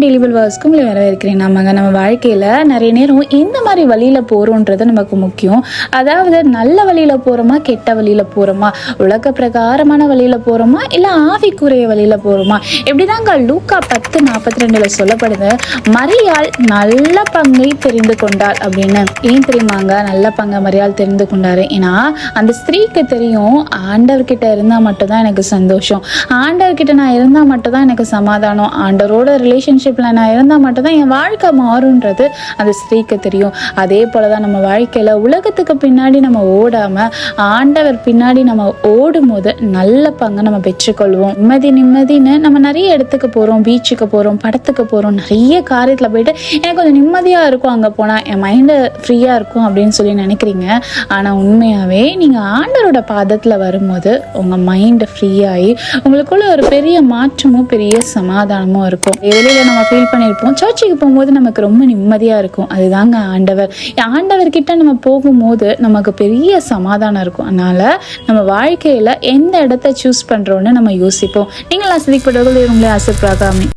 டெலிபிள் வாஸ்க்கும் வரவேற்கிறேன். நம்ம வாழ்க்கையில் நிறைய நேரம் எந்த மாதிரி வழியில் போகிறோன்றது நமக்கு முக்கியம். அதாவது நல்ல வழியில் போகிறோமா, கெட்ட வழியில் போகிறோமா, உலக பிரகாரமான வழியில் போகிறோமா, இல்லை ஆவிக்குரிய வழியில் போகிறோமா. இப்படிதாங்க லூக்கா 10:42 சொல்லப்படுது, மரியாள் நல்ல பங்கை தெரிந்து கொண்டாள் அப்படின்னு. ஏன் தெரியுமாங்க நல்ல பங்கை மரியாள் தெரிந்து கொண்டாரு? ஏன்னா அந்த ஸ்திரீக்கு தெரியும், ஆண்டவர்கிட்ட இருந்தால் மட்டும்தான் எனக்கு சந்தோஷம், ஆண்டவர்கிட்ட நான் இருந்தால் மட்டும்தான் எனக்கு சமாதானம், ஆண்டவரோட ரிலேஷன்ஷிப்பில் நான் இருந்தால் மட்டும்தான் என் வாழ்க்கை மாறுன்றது அந்த ஸ்திரீக்கு தெரியும். அதே போல தான் நம்ம வாழ்க்கையில் உலகத்துக்கு பின்னாடி நம்ம ஓடாமல் ஆண்டவர் பின்னாடி நம்ம ஓடும் போது நல்ல பங்கை நம்ம பெற்றுக்கொள்வோம். நிம்மதின்னு நம்ம நிறைய இடத்துக்கு போகிறோம், பீச்சுக்கு போகிறோம், படத்துக்கு போகிறோம், நிறைய காரியத்தில் போயிட்டு எனக்கு கொஞ்சம் நிம்மதியாக இருக்கும், அங்கே போனால் என் மைண்டு ஃப்ரீயாக இருக்கும் அப்படின்னு சொல்லி நினைக்கிறீங்க. ஆனால் உண்மையாகவே நீங்கள் ஆண்டவரோட பாதத்தில் வரும்போது உங்கள் மைண்டு ஃப்ரீயாகி உங்களுக்குள்ள ஒரு பெரிய மாற்றமும் பெரிய சமாதானமும் இருக்கும். வெளியில் நம்ம ஃபீல் பண்ணியிருப்போம், சர்ச்சுக்கு போகும்போது நமக்கு ரொம்ப நிம்மதியாக இருக்கும். அதுதாங்க ஆண்டவர்கிட்ட நம்ம போகும்போது நமக்கு பெரிய சமாதானம் இருக்கும். அதனால் நம்ம வாழ்க்கையில் எந்த இடத்த சூஸ் பண்ணுறோன்னு நம்ம யோசிப்போம். நீங்கள் ஆசிரியப்பட்டவர்கள் உங்களை ஆசைப்படாதாமே.